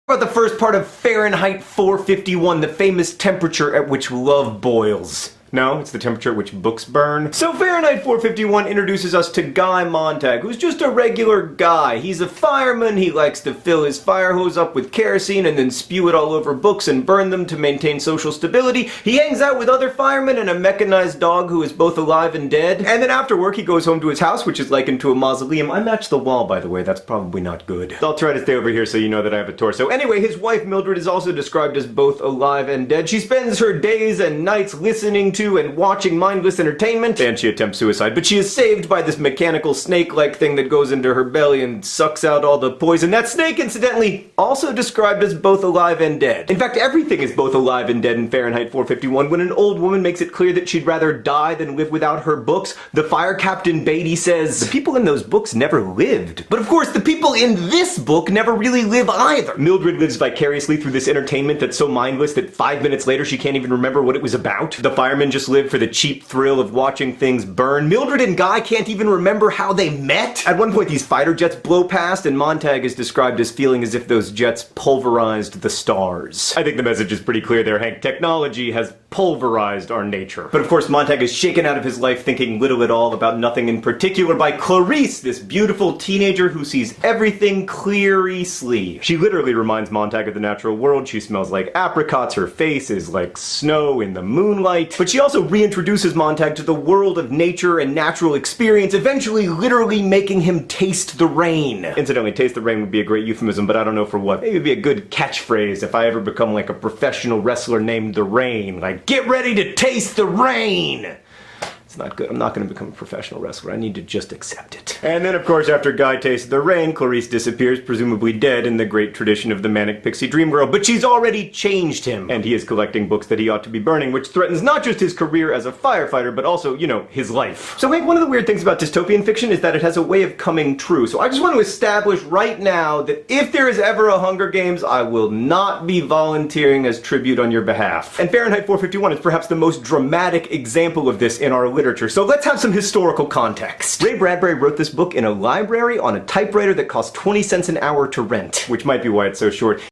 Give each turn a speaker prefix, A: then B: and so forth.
A: About the first part of Fahrenheit 451, the famous temperature at which love boils. No, it's the temperature at which books burn. So Fahrenheit 451 introduces us to Guy Montag, who's just a regular guy. He's a fireman, he likes to fill his fire hose up with kerosene and then spew it all over books and burn them to maintain social stability. He hangs out with other firemen and a mechanized dog who is both alive and dead. And then after work he goes home to his house, which is likened to a mausoleum. I matched the wall, by the way, that's probably not good. I'll try to stay over here so you know that I have a torso. Anyway, his wife Mildred is also described as both alive and dead. She spends her days and nights listening to and watching mindless entertainment, and she attempts suicide, but she is saved by this mechanical snake-like thing that goes into her belly and sucks out all the poison. That snake, incidentally, also described as both alive and dead. In fact, everything is both alive and dead in Fahrenheit 451. When an old woman makes it clear that she'd rather die than live without her books, the fire captain Beatty says, the people in those books never lived. But of course, the people in this book never really live either. Mildred lives vicariously through this entertainment that's so mindless that 5 minutes later she can't even remember what it was about. The firemen just live for the cheap thrill of watching things burn. Mildred and Guy can't even remember how they met. At one point these fighter jets blow past and Montag is described as feeling as if those jets pulverized the stars. I think the message is pretty clear there, Hank. Technology has pulverized our nature. But of course Montag is shaken out of his life thinking little at all about nothing in particular by Clarice, this beautiful teenager who sees everything clearly. She literally reminds Montag of the natural world. She smells like apricots, her face is like snow in the moonlight. But she also reintroduces Montag to the world of nature and natural experience, eventually literally making him taste the rain. Incidentally, taste the rain would be a great euphemism, but I don't know for what. Maybe it'd be a good catchphrase if I ever become like a professional wrestler named The Rain. Like, get ready to taste the rain! It's not good. I'm not going to become a professional wrestler. I need to just accept it. And then, of course, after Guy tastes the rain, Clarice disappears, presumably dead in the great tradition of the manic pixie dream girl. But she's already changed him, and he is collecting books that he ought to be burning, which threatens not just his career as a firefighter, but also, you know, his life. So, Hank, one of the weird things about dystopian fiction is that it has a way of coming true. So I just want to establish right now that if there is ever a Hunger Games, I will not be volunteering as tribute on your behalf. And Fahrenheit 451 is perhaps the most dramatic example of this in our literature. So let's have some historical context. Ray Bradbury wrote this book in a library on a typewriter that cost 20 cents an hour to rent, which might be why it's so short.